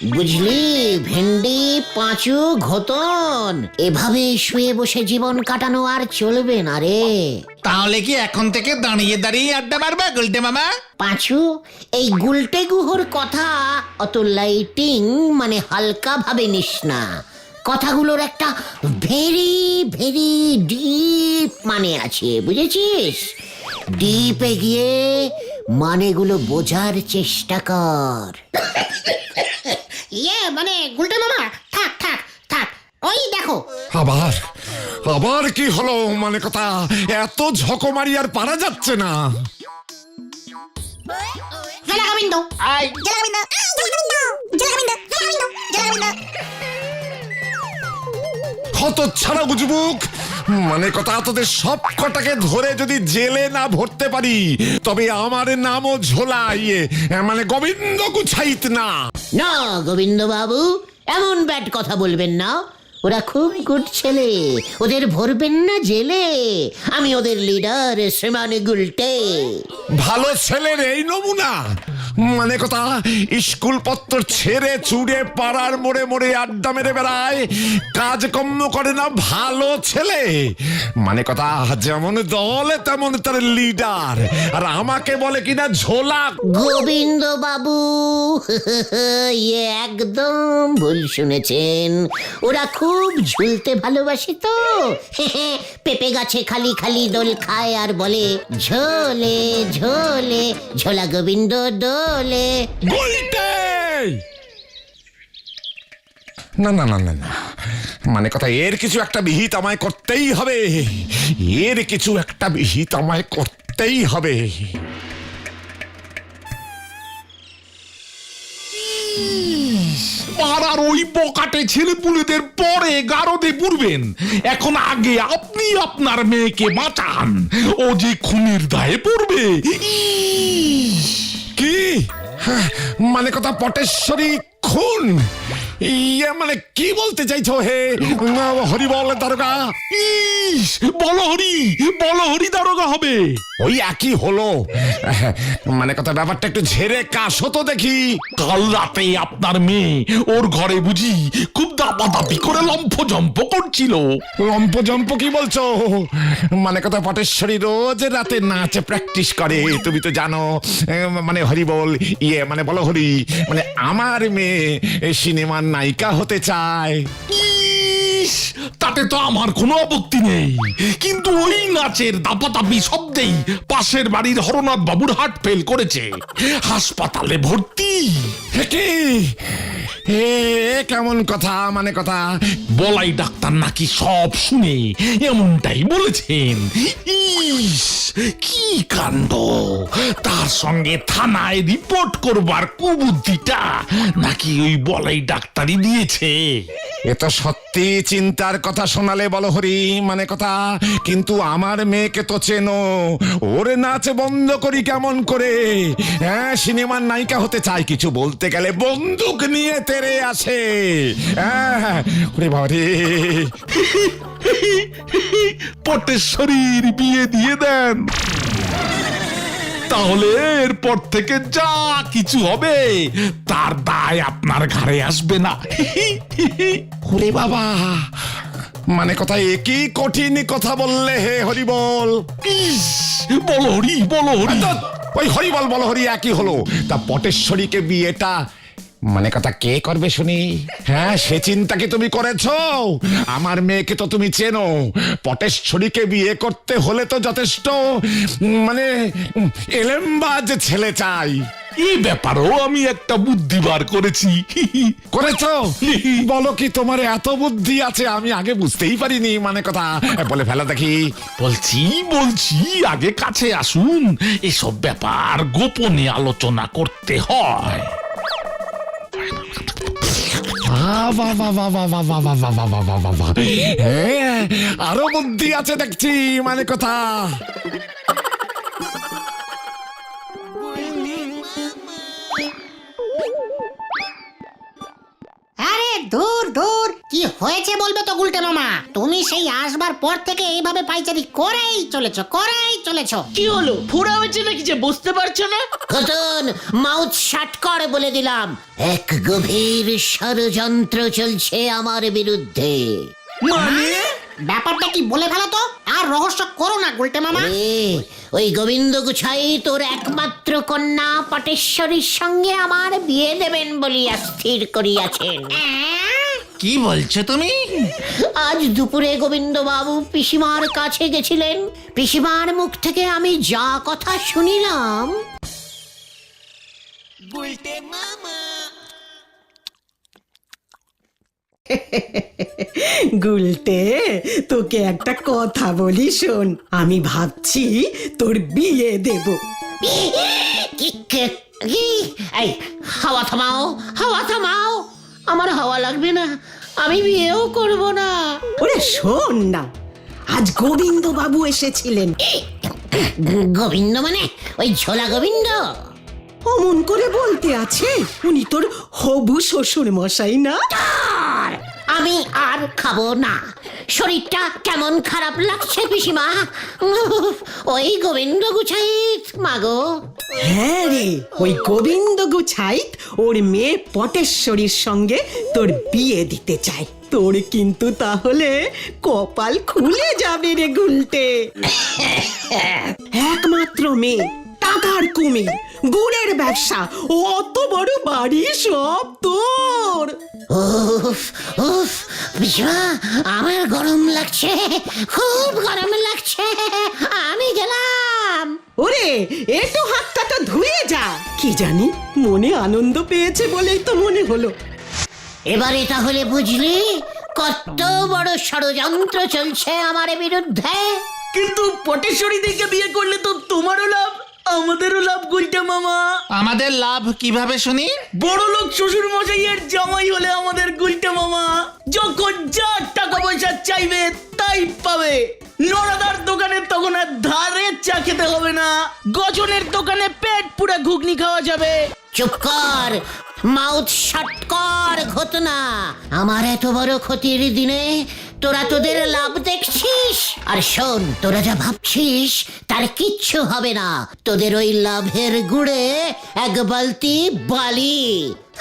বুঝলি, ভেন্ডি, পাঁচু, ঘোতন এভাবে শুয়ে বসে জীবন কাটানো আর চলবে না রে। তাহলে কি এখন থেকে দাঁড়িয়ে দাঁড়িয়ে আড্ডা মারবে গুলটে মামা? পাঁচু, এই গুলটে গুহর কথা অত লাইটিং মানে হালকা ভাবে নিস না। কথাগুলোর একটা ভেরি ভেরি ডিপ মানে আছে, বুঝেছিস? ডিপে গিয়ে মানেগুলো বোঝার চেষ্টা কর। মানে গুলটে মামা, থাক থাক থাক, ওই দেখো। আবার আবার কি হলো? মানে কথা, এত ঝকমারি আর পারা যাচ্ছে না। জেলা গোবিন্দ, কত ছাড়া বুঝবুক, মানে কথা, তোদের সব কটাকে ধরে যদি জেলে না ভরতে পারি তবে আমার নামও ঝোলা, মানে গোবিন্দ গুছাইত না। না গোবিন্দ বাবু, এমন ব্যাড কথা বলবেন না। ওরা খুব গুড ছেলে, ওদের ভরবেন না জেলে। আমি ওদের লিডার শ্রীমান গুলটে। ভালো ছেলের এই নমুনা, মানে কথা, স্কুল পত্র ছেড়ে চুড়ে পাড়ার মোড়ে মোড়ে আড্ডা মেরে বেড়ায়, কাজকর্ম করে না, ভালো ছেলে। মানে কথা, যেমন দল তেমন তার লিডার, আর আমাকে বলে কিনা ঝোলা। গোবিন্দ বাবু একদম ভুল শুনেছেন। ওরা খুব ঝুলতে ভালোবাসে তো। পেঁপে গাছে খালি খালি দোল খায় আর বলে ঝোলে ঝোলে ঝোলা গোবিন্দ দোলে। গুলটে! না না না না না, মানে কথা, এর কিছু একটা বিহিত আমায় করতেই হবে। এর কিছু একটা বিহিত আমায় করতেই হবে। পাড়ার ওই বকাটে ছেলেপুলেদের পরে গারদে পুরবেন, এখন আগে আপনি আপনার মেয়েকে বাঁচান, ও যে খুনের দায়ে পড়বে। কি? মানে কথা, পটেশ্বরী খুন? মানে কি বলতে চাইছো হে হরি বল দারোগা? বলহরি দারোগা হবে। ওই একই হলো। মানে কথা, ব্যাপারটা একটু ঝেড়ে কাশো তো দেখি। কাল রাতে আপনার মেয়ে ওর ঘরে বুঝি খুব দাপাদাপি করে লম্ফজম্প করছিল। লম্পজম্প কি বলছো? মানে কথা, পটেশ্বরী রোজ রাতে নাচে প্র্যাকটিস করে, তুমি তো জানো। মানে হরি বল, মানে বলো হরি, মানে আমার মেয়ে সিনেমার নায়িকা হতে চায়। তাতে তো আমার কোনো আপত্তি নেই, কিন্তু ওই নাচের দাপাদাপি শব্দেই পাশের বাড়ির হরনাথ বাবুর হার্ট ফেল করেছে, হাসপাতালে ভর্তি। কি কেমন কথা? মানে কথা, বলাই ডাক্তার নাকি সব শুনে এমনটাই বলেছেন। ইস, কি কাণ্ড! তার সঙ্গে থানায় রিপোর্ট করবার কুবুদ্ধিটা নাকি ওই বলাই ডাক্তারই দিয়েছে। এ তো সত্যি চিন্তার কথা শোনালে বলো হরি। মানে কথা, কিন্তু আমার মেয়েকে তো চেনো, ওর নাচ বন্ধ করি কেমন করে? হ্যাঁ, সিনেমার নায়িকা হতে চাই, কিছু বলতে গেলে বন্দুক নিয়ে তেরে আসে। হ্যাঁ, ওরে বাবা রে। পটেশ্বরীর বিয়ে দিয়ে দেন, তাহলে এরপর থেকে যা কিছু হবে তার দায় আপনার ঘাড়ে আসবে না। ওরে বাবা, মানে কথা, একই কঠিন কথা বললে হে হরি বল। বলো হরি, বলো হরি। ওই হরি বল বলো হরি একই হলো। তা পটেশ্বরীকে বিয়েটা মানে কথা কে করবে শুনি? হ্যাঁ, সে চিন্তা কি তুমি করেছো? আমার মেয়েকে তো তুমি চেনো, পটেশ্বরীকে বিয়ে করতে হলে তো যথেষ্ট মানে এলেমবাজ ছেলে চাই। এই ব্যাপারেও আমি একটা বুদ্ধি বার করেছি। করেছো? বলো কি, তোমার এত বুদ্ধি আছে, আমি আগে বুঝতেই পারিনি। মানে কথা, বলে ফেলা দেখি। বলছি আগে কাছে আসুন, এসব ব্যাপার গোপনে আলোচনা করতে হয়। আরো বুদ্ধি আছে দেখছি। মানে কথা, আরে দূর দূর, কি হয়েছে বলবে তো গুলটে মামা? তুমি সেই আসবার পর থেকে এইভাবে পাইচারি করেই চলেছো। কি হলো, ফোড়া হয়েছে নাকি যে বুঝতে পারছো না? খতন, মাউথ শাট কর বলে দিলাম। এক গভীর ষড়যন্ত্র চলছে আমার বিরুদ্ধে। মানে ব্যাপারটা কি বলে ফেলো তো, আর রহস্য করো না গুলটে মামা। ওই গোবিন্দ গুছাই তোর একমাত্র কন্যা পটেশ্বরীর সঙ্গে আমার বিয়ে দেবেন বলিয়া স্থির করিয়াছেন। কি বলছো তুমি? আজ দুপুরে গোবিন্দ বাবু পিসিমার কাছে গেছিলেন। পিসিমার মুখ থেকে আমি যা কথা শুনিলাম। গুলটে, তোকে একটা কথা বলি শোন। আমি ভাবছি তোর বিয়ে দেব। এই হাওয়া থামাও। আমার হাওয়া লাগবে না, আমি বিয়েও করব না। ওরে শোন না, আজ গোবিন্দ বাবু এসেছিলেন। গোবিন্দ মানে ওই ঝোলা গোবিন্দ? অমন করে বলতে আছে, উনি তোর হবু শ্বশুর মশাই না? আমি আর খাবো না। শরীরটা কেমন খারাপ লাগছে পিসিমা। ওই গোবিন্দ গুছাইত মাগো। হ্যাঁ রে, ওই গোবিন্দ গুছাইত ওর মেয়ে পটেশ্বরীর সঙ্গে তোর বিয়ে দিতে চায়। তোর কিন্তু তাহলে কপাল খুলে যাবে রে গুলটে। একমাত্র মেয়ে, টাকার কুমির, গুড়ের ব্যবসা, ও অত বড় বাড়ি সব তোর। উফ উফ পিসিমা, আমার গরম লাগছে, খুব গরম লাগছে। আমি গেলাম। ওরে, একটু হাতটা তো ধুয়ে যা। কি জানি মনে আনন্দ পেয়েছে বলেই তো মনে হলো। এবারে তাহলে বুঝলি কত বড় ষড়যন্ত্র চলছে আমার বিরুদ্ধে। কিন্তু পটেশ্বরী দিকে বিয়ে করলে তো তোমারও লাভ, আমাদেরও লাভ গুলটে মামা। আমাদের লাভ কিভাবে শুনি? বড় লোক শ্বশুর মশাইয়ের জামাই হলে আমাদের গুলটে মামা যখন যা টাকা পয়সা চাইবে তাই পাবে। নড়াদার দোকানে তখন আর ধারে চা খেতে হবে না, গজনের দোকানে পেট পুরা ঘুগনি খাওয়া যাবে। চুপ কর, মাউথ শাট কর ঘটনা। আমার এত বড় ক্ষতির দিনে তোরা তোদের লাভ দেখছিস। আর শোন, তোরা যা ভাবছিস তার কিচ্ছু হবে না। তোদের ওই লাভের গুড়ে এক বালতি বালি।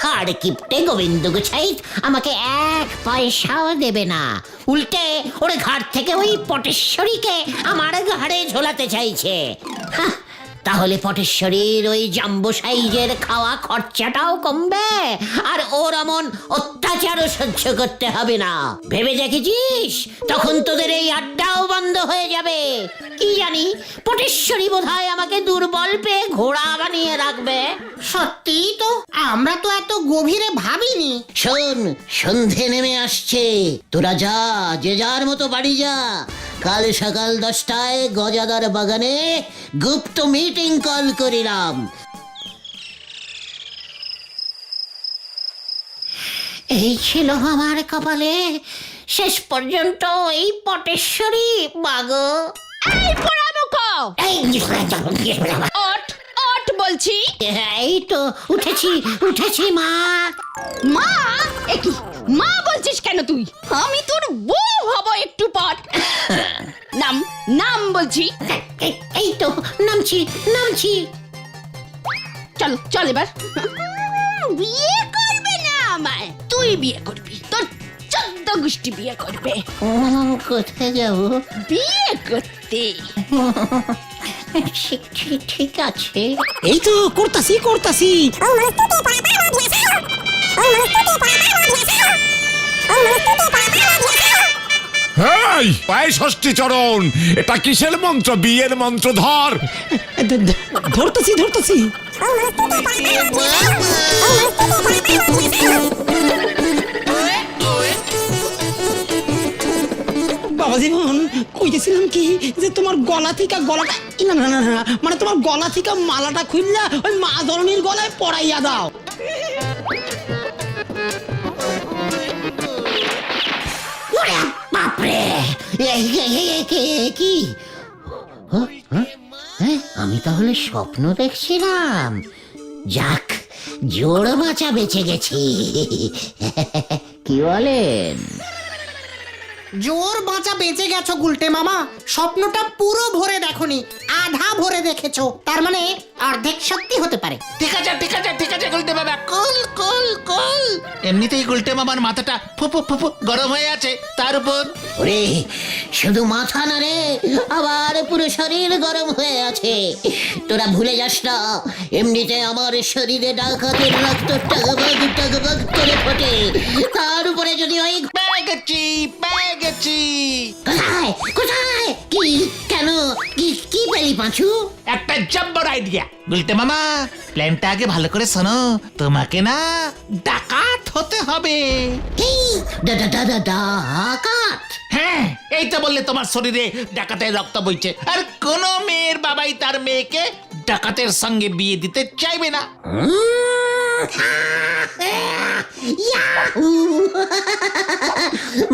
হাড় কিপটে গোবিন্দ গুছাইত আমাকে এক পয়সাও দেবে না। উল্টে ওর ঘাট থেকে ওই পটেশ্বরীকে আমার ঘাড়ে ঝোলাতে চাইছে। হাহ, তাহলে পটেশ্বরীর ওই জাম্বো সাইজের খাওয়া খরচাটাও কমবে, আর ওর অমন অত্যাচারও সহ্য করতে হবে না। ভেবে দেখেছিস? তখন তোদের এই আড্ডাও বন্ধ হয়ে যাবে। কি জানি, পটেশ্বরী বোধহয় আমাকে দুর্বল পেয়ে ঘোড়া বানিয়ে রাখবে। সত্যি তো, আমরা তো এত গভীরে ভাবিনি। শোন, সন্ধে নেমে আসছে। তোরা যা, যে যার মতো বাড়ি যা। কাল সকাল 10টায় গজাদার বাগানে গুপ্ত মিটিং কল করিলাম। এই ছিল আমার কপালে, শেষ পর্যন্ত এই পটেশ্বরী মাগো। এই পোড়ামুখ, এই ওঠ ওঠ বলছি। এই তো উঠেছি মা। মা? একি মা বলছিস কেন তুই? আমি তোর বউ হব একটু পর। নাম নাম বলছি। এই তো নামছি। চল চল এবার। বিয়ে করবে না আমায়, তুই বিয়ে করবি, তোর 14 গোষ্ঠী বিয়ে করবে। কোথায় যাব? বিয়ে করতে। ঠিক আছে। এই তো করতাছি। হেই, পায়ে ষষ্ঠী চরণ, এটা কিসের মন্ত্র? বিয়ের মন্ত্র ধর। ধরতাছি। বাবা জীবন, কইতেছিলাম কি যে তোমার গলা থেকে গলাটা না, মানে তোমার গলা থেকে মালাটা খুললা ওই মা ধরনীর গলায় পরাইয়া দাও। বাপরে, কি আমি তাহলে স্বপ্ন দেখছিলাম? যাক, জোড় মাচা বেঁচে গেছি। কি বলেন? জোর বাঁচা বেঁচে গেছো গুলটে মামা, স্বপ্নটা পুরো ভরে দেখোনি, আধা ভরে দেখেছো, তার মানে অর্ধেক সত্যি হতে পারে। ঠিক আছে গুলটে বাবা, কুল কুল কুল। এমনিতেই গুলটে মামার মাথাটা ফুপু ফুপু গরম হয়ে আছে, তার উপর ওরে শুধু মাথা না রে, আবার পুরো শরীর গরম হয়ে আছে। তোরা ভুলে যাস না, এমনিতে আমার শরীরে ডাকাতের রক্ত টগবগ টগবগ করে ফোটে, তার উপরে যদি ওই পেয়ে গেছি। কোথায় কোথায় কি কেন কি কি পেলি পাঁচু? একটা জব্বর আইডিয়া গুলটে মামা, প্ল্যানটা আগে ভালো করে শোনো। তোমাকে না ডাকাত হতে হবে। কি ডাকাত? হ্যাঁ, এই তো বললে তোমার শরীরে ডাকাতের রক্ত বইছে, আর কোনো মেয়ের বাবাই তার মেয়েকে ডাকাতের সঙ্গে বিয়ে দিতে চাইবে না।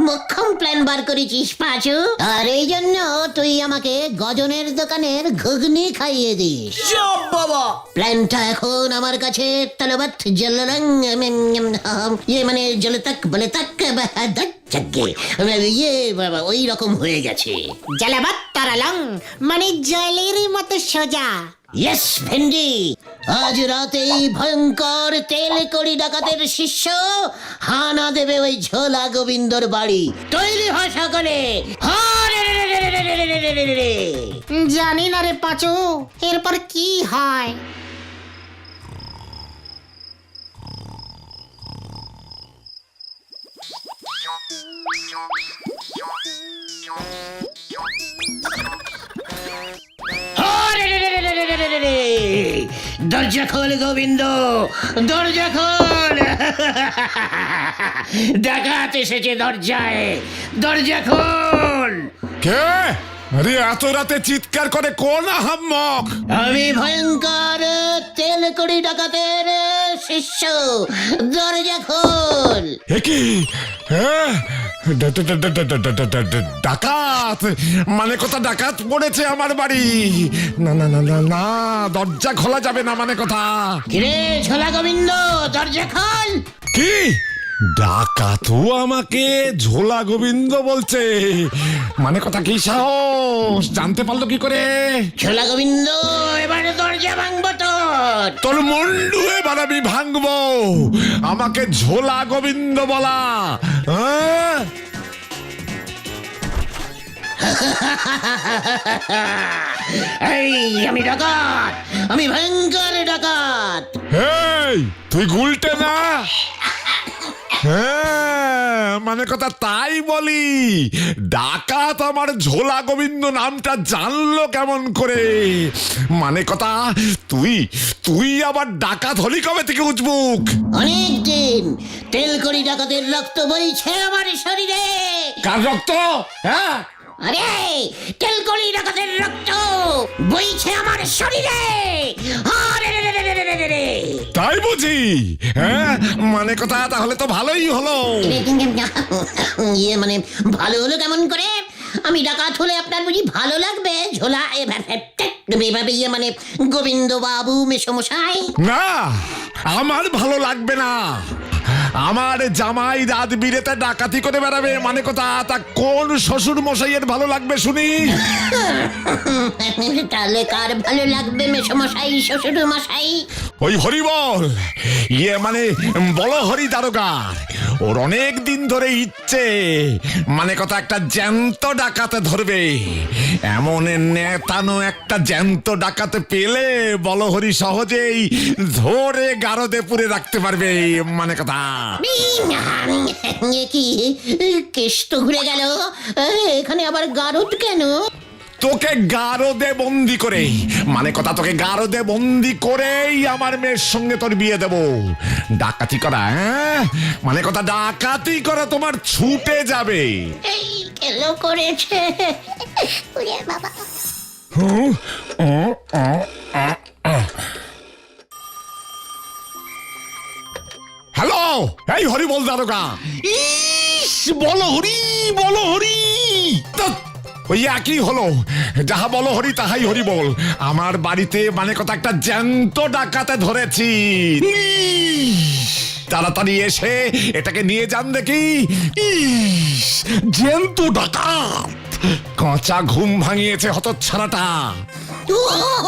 মক্ষম প্ল্যান বার করেছিস পাঁচু, আর এই জন্য তুই আমাকে গজনের দোকানের ঘুগনি খাইয়ে দিস। চপ বাবা। প্ল্যানটা এখন আমার কাছে তলবৎ জলরং ইয়ে মানে জলতক বলে তক ইয়ে বাবা ওই রকম হয়ে গেছে। জালাবাত তারালং মানে জলের মতো সোজা। ইয়েস ভেন্ডি, আজ রাতেই ভয়ঙ্কর তেল কড়ি ডাকাতের শিষ্য হানা দেবে ওই ঝোলা গোবিন্দর বাড়ি। তৈরি হ সকলে। জানি না রে পাঁচু, এরপর কি হয়। দরজা খোল গোবিন্দ, দরজা খোল। ডাকাত এসেছে দরজায়, দরজা খোল। কে? আরে এত রাতে চিৎকার করে কোন আহাম্মক? আমি ভয়ঙ্কর তেল কড়ি ডাকাতের শিষ্য, দরজা খোল। কি ডাকাত? মানে কথা ডাকাত পড়েছে আমার বাড়ি? না না না না না, দরজা খোলা যাবে না, মানে কথা। কিরে ঝোলা গোবিন্দ, দরজা খোল। কি ডাকাতও আমাকে ঝোলা গোবিন্দ বলছে? মানে কথা কি সাহস? জানতে পারলো কি করে? ঝোলা গোবিন্দ এবারে দরজা ভাঙবো তোর। তোর মুন্ডু এবার আমি ভাঙবো। আমাকে ঝোলা গোবিন্দ বলা, হ্যাঁ? এই আমি ডাকাত, আমি ভয়ঙ্কর ডাকাত। এই তুই গুলটে না? হ্যাঁ, মানে কথা তাই বলি। ডাকাত আমার ঝোলা গোবিন্দ নামটা জানলো কেমন করে? মানে কথা তুই আবার ডাকাত হলি কবে থেকে উজবুক? অনেকদিন। তেল কড়ি ডাকাতের রক্ত বইছে আমার শরীরে। কার রক্ত? হ্যাঁ, আরে তেল কড়ি ডাকাতের রক্ত বইছে আমার শরীরে। তাই বুঝি? হ্যাঁ, মানে কথা তাহলে তো ভালোই হলো। ইয়ে মানে ভালো হলো কেমন করে? আমি ডাকাত হলে আপনার বুঝি ভালো লাগবে? ঝোলা এভাবে ইয়ে মানে গোবিন্দ বাবু মেসমশাই। না, আমার ভালো লাগবে না। আমার জামাই রাত বিরেতে ডাকাতি করে বেড়াবে, মানে কথা তা কোন শ্বশুর মশাইয়ের ভালো লাগবে শুনি? তাহলে কার ভালো লাগবে মেসমশাই, শ্বশুর মশাই? ওই হরিবল, ইয়ে মানে বলো হরি দারোগার, ওর অনেক দিন ধরে ইচ্ছে, মানে কথা একটা জ্যান্ত ডাকাতে ধরবে। এমন নেতানো একটা জ্যান্ত ডাকাতে পেলে বলো হরি সহজেই ধরে গারদে পুরে রাখতে পারবে, মানে কথা। কি কেষ্ট তো ঘুরে গেল, এখানে আবার গারদ কেন? তোকে গারদে বন্দি করে, মানে কথা তোকে গারদে বন্দি করেই আমার মেয়ের সঙ্গে তোর বিয়ে দেব। ডাকাতি করা, হ্যাঁ, মানে কথা ডাকাতি করা তোমার ছুটে যাবে। এই কেন করেছে বাবা? হ্যালো, এই হরিবল দারোগা। ইস, বলো হরি, বলো হরি। ওই একই হলো। যাহা বলো হরি তাহাই হরি বল। আমার বাড়িতে মানে কথা একটা জ্যান্ত ডাকাতে ধরেছি। তাড়াতাড়ি এসে এটাকে নিয়ে যান দেখি। ইস, জ্যান্ত ডাকাত। কাঁচা ঘুম ভাঙিয়েছে হতচ্ছাড়াটা।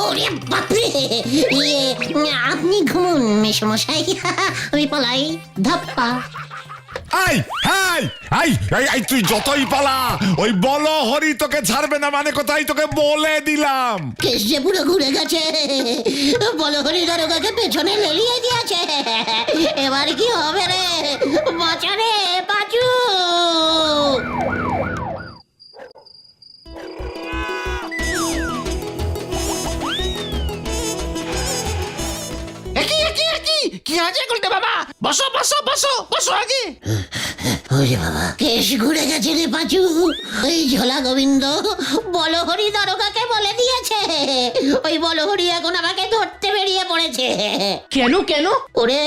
ওরে বাপরে, আপনি ঘুমুন মেসমশাই, আমি পলাই। ধাপ্পা। I hi I I I তুই যতই পালা ওই বলো হরি তোকে ছাড়বে না, মানে কোথায় তোকে বলে দিলাম। কেস যে পুরো ঘুরে গেছে, বলো হরি দারোগাকে পেছনে লেলিয়ে দিয়েছে। এবার কি হবে রে? বাঁচা রে বাঁচু। কি আছে গুলটে বাবা? বসো বসো বসো বসো আগে। ওরে বাবা, কেস ঘুরে গেছে রে পাঁচু। ওই ঝোলা গোবিন্দ বলহরি দারোগাকে বলে দিয়েছে। ওই বলহরি এখন আমাকে ধরতে বেরিয়ে পড়েছে। কেন কেন? ওরে,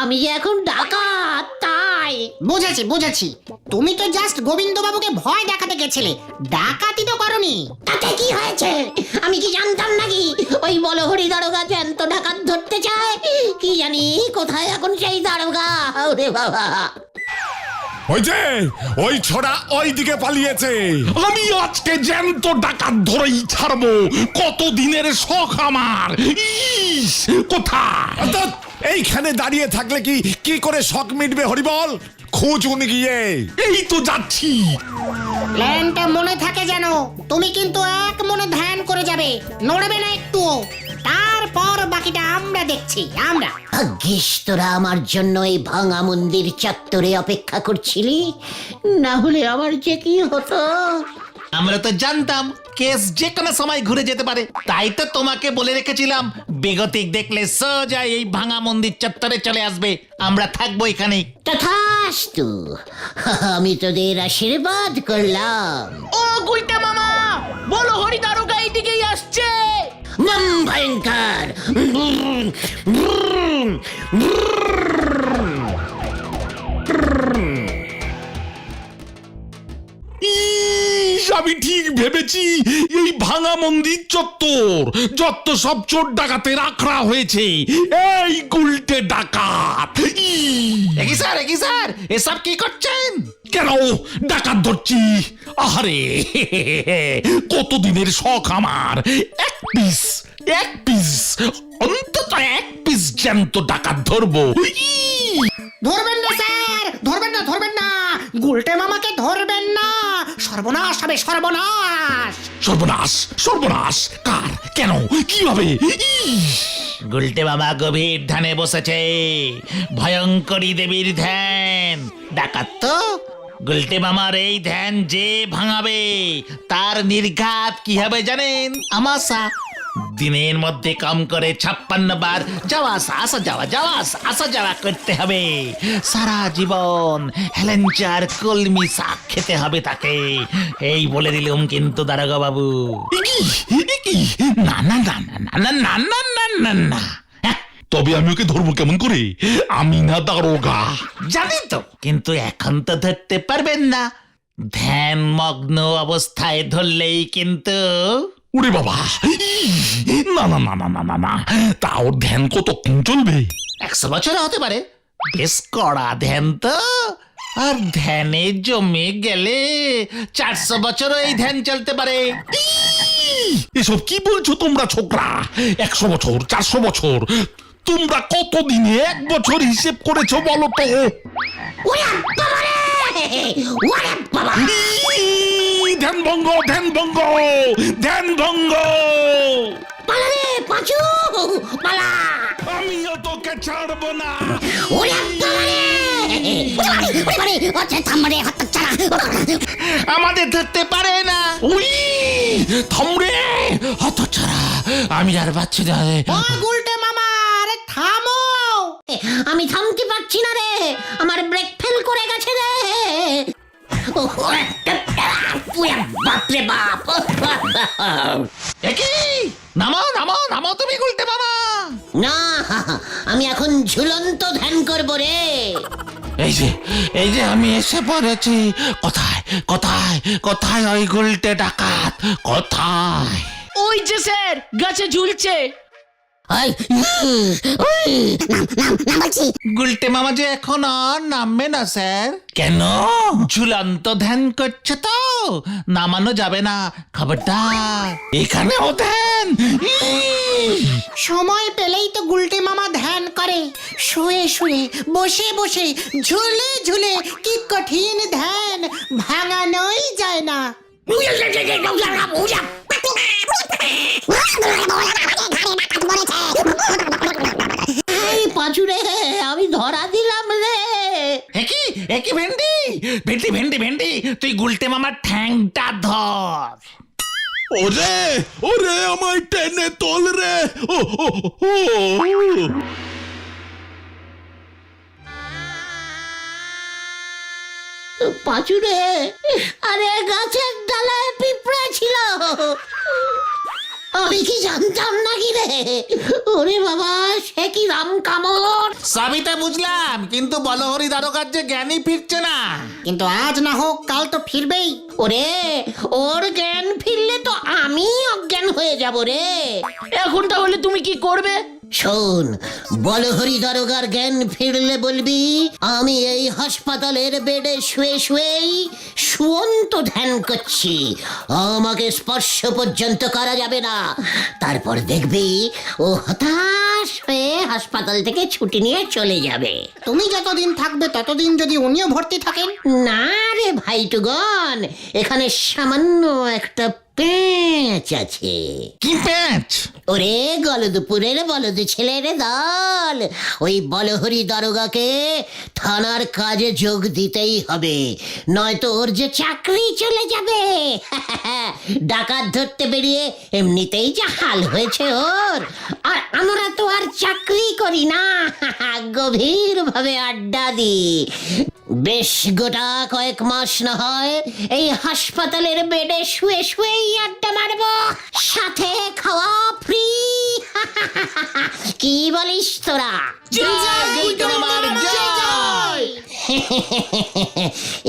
আমি যে এখন ডাকাত তাই। বুঝেছি বুঝেছি, তুমি তো জাস্ট গোবিন্দ বাবুকে ভয় দেখাতে গেছিলে, ডাকাতি তো করনি। তাতে কি হয়েছে? আমি কি জানতাম নাকি ওই বলহরি দারোগা জ্যান্ত ডাকাত ধরতে চায়? কি জানি কোথায় এখন সেই দারোগা। ওরে বাবা, ওই যে ওই ছোড়া ওই দিকে পালিয়েছে। আমি আজকে জ্যান্ত ডাকাত ধরেই ছাড়বো। কত দিনের শখ আমার। ইস, কোথায়? অর্থাৎ এইখানে দাঁড়িয়ে থাকলে কি কি করে শখ মিটবে হরিবল? খুঁজুন গিয়ে। এই তো যাচ্ছি। প্ল্যানটা মনে থাকে যেন, তুমি কিন্তু এক মনে ধ্যান করে যাবে, নড়বে না একটুও। তারপর বাকিটা আমরা দেখছি, আমরা। ভাগ্যিস তোরা আমার জন্য এই ভাঙা মন্দির চত্বরে অপেক্ষা করছিলি, না হলে আমার যে কি হতো। আমরা তো জানতাম কেস যে কোনো সময় ঘুরে যেতে পারে, তাই তো তোমাকে বলে রেখেছিলাম বেগতিক দেখলে সোজা এই ভাঙা মন্দির চত্বরে চলে আসবে, আমরা থাকবো এখানে। তথাস্তু, আমি তোদের আশীর্বাদ করলাম। ও গুলটে মামা, বলো হরি দারোগা এইদিকেই আসছে। বম ভয়ঙ্কর। ইস, আমি ঠিক ভেবেছি এই ভাঙা মন্দির চত্বর যত সব চোর ডাকাতে রাখা হয়েছে এই গুলটে ডাকাত। একই স্যার এসব কি করছেন? কেন ডাকাত ধরছি? আরে কতদিনের শখ আমার। এক পিস অন্তত এক পিস জ্যান্ত ডাকাত ধরবো। ধরবেন না স্যার, ধরবেন না, গুলটে মামাকে ধরবেন না, সর্বনাশ হবে, সর্বনাশ। সর্বনাশ কার? কেন? কিভাবে? গুলটে বাবা গভীর ধ্যানে বসেছে, ভয়ঙ্করী দেবীর ধ্যান। ডাকাত তো গুলটে মামার এই ধ্যান যে ভাঙাবে তার নির্ঘাত কি হবে জানেন? আমাশা। দিনের মধ্যে কম করে 56 বার যাওয়া আসা যাওয়া করতে হবে। সারা জীবন হেলেঞ্চার কলমি শাক খেতে হবে তাকে। এই বলে দিলুম কিন্তু দারোগা বাবু। না না না না না না না না না না। তবে আমি ওকে ধরবো কেমন করে? আমি না দারোগা। জানি তো, কিন্তু এখন তো ধরতে পারবেন না। ধ্যান মগ্ন অবস্থায় ধরলেই কিন্তু। ওরে বাবা, না না না না না না না, তা ওর ধ্যান কতক্ষণ চলবে? 100 বছর হতে পারে। বেশ কড়া ধ্যান তো, আর ধ্যানে জমে গেলে 400 বছরও এই ধ্যান চলতে পারে। এসব কি বলছো তোমরা ছোকরা? 100 বছর, 400 বছর, তোমরা কতদিনে 1 বছর হিসেব করেছো বলো তো? ওরে বাবা রে, ওরে বাবা। ধ্যান ভঙ্গ। পালা রে পাঁচু, পালা। আমিও তোকে ছাড়বো না। ওরে বাবা রে, থামরে হতচ্ছাড়া। আমাদের ধরতে পারে না। ওই থামরে হতচ্ছাড়া, আমি আর বাচ্চা না। ও গুলটে মামা, আরে থামো। আমি থামতে পারছি না রে, আমার ব্রেক ফেল করে গেছে রে। বাপরে বাপ। একই নামো তুমি গুলটে মামা। না, আমি এখন ঝুলন্ত ধ্যান করব রে। এই যে আমি এসে পড়েছি। কোথায় কোথায় কোথায় ওই গুলটে ডাকাত কোথায়? ওই যে স্যার গাছে ঝুলছে। ওই, ওই, গুলটে মামা যে এখন আর নামবে না স্যার। কেন? ঝুলন্ত ধ্যান করছে তো, নামানো যাবে না, খবরদার। এখানেও ধ্যান। সময় পেলেই তো গুলটে মামা ধ্যান করে, শুয়ে শুয়ে, বসে বসে, ঝুলে ঝুলে, কি কঠিন ধ্যান, ভাঙানোই যায় না। এই পাঁচুরে, আমি ধরা দিলাম রে। একই একই ভেন্ডি ভেন্ডি ভেন্ডি ভেন্ডি, তুই গুলটে মামার ঠ্যাংটা ধর। ওরে ওরে আমায় টেনে তোল রে। ও ও ও পাঁচুরে, আরে গাছের ডালায় পিঁপড়া ছিল, আমি কি জানতাম নাকি রে? ওরে বাবা, সে কি রাম কামড়! সবই তো বুঝলাম, কিন্তু বলহরি দারোগার যে জ্ঞানই ফিরছে না। কিন্তু আজ না হোক কাল তো ফিরবেই। ওরে, ওর জ্ঞান ফিরলে তো আমি অজ্ঞান হয়ে যাব রে। এখন তাহলে তুমি কি করবে? শোন, বলহরি দারোগার জ্ঞান ফিরলে বলবি আমি এই হাসপাতালের বেডে শুয়ে শুয়েই শুয়ন্ত ধ্যান করছি, আমাকে স্পর্শ পর্যন্ত করা যাবে না। তারপর দেখবি ও হতাশ হয়ে হাসপাতাল থেকে ছুটি নিয়ে চলে যাবে। তুমি যতদিন থাকবে ততদিন যদি উনিও ভর্তি থাকেন। না রে ভাইটুগন, এখানে সামান্য একটা পেঁচ আছে। কি প্যাঁচ? ওরে গলদপুরের বলদ ছেলের দল, ওই বলহরি দারোগাকে থানার কাজে যোগ দিতেই হবে, নয়তো ওর যে চাকরি চলে যাবে। ডাকাত ধরতে বেরিয়ে এমনিতেই যা হাল হয়েছে ওর, আর আমরা তো আর চাকরি করি না, গভীর ভাবে আড্ডা দিই। বেশ গোটা কয়েক মাস না হয় এই হাসপাতালের বেডে শুয়ে শুয়েই আড্ডা মারবো, সাথে খাওয়া ফ্রি। কি বলিস তোরা?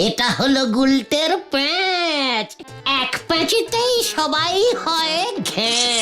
এটা হলো গুলটের প্যাঁচ, এক প্যাঁচেতেই সবাই হয় ঘ্যাঁ।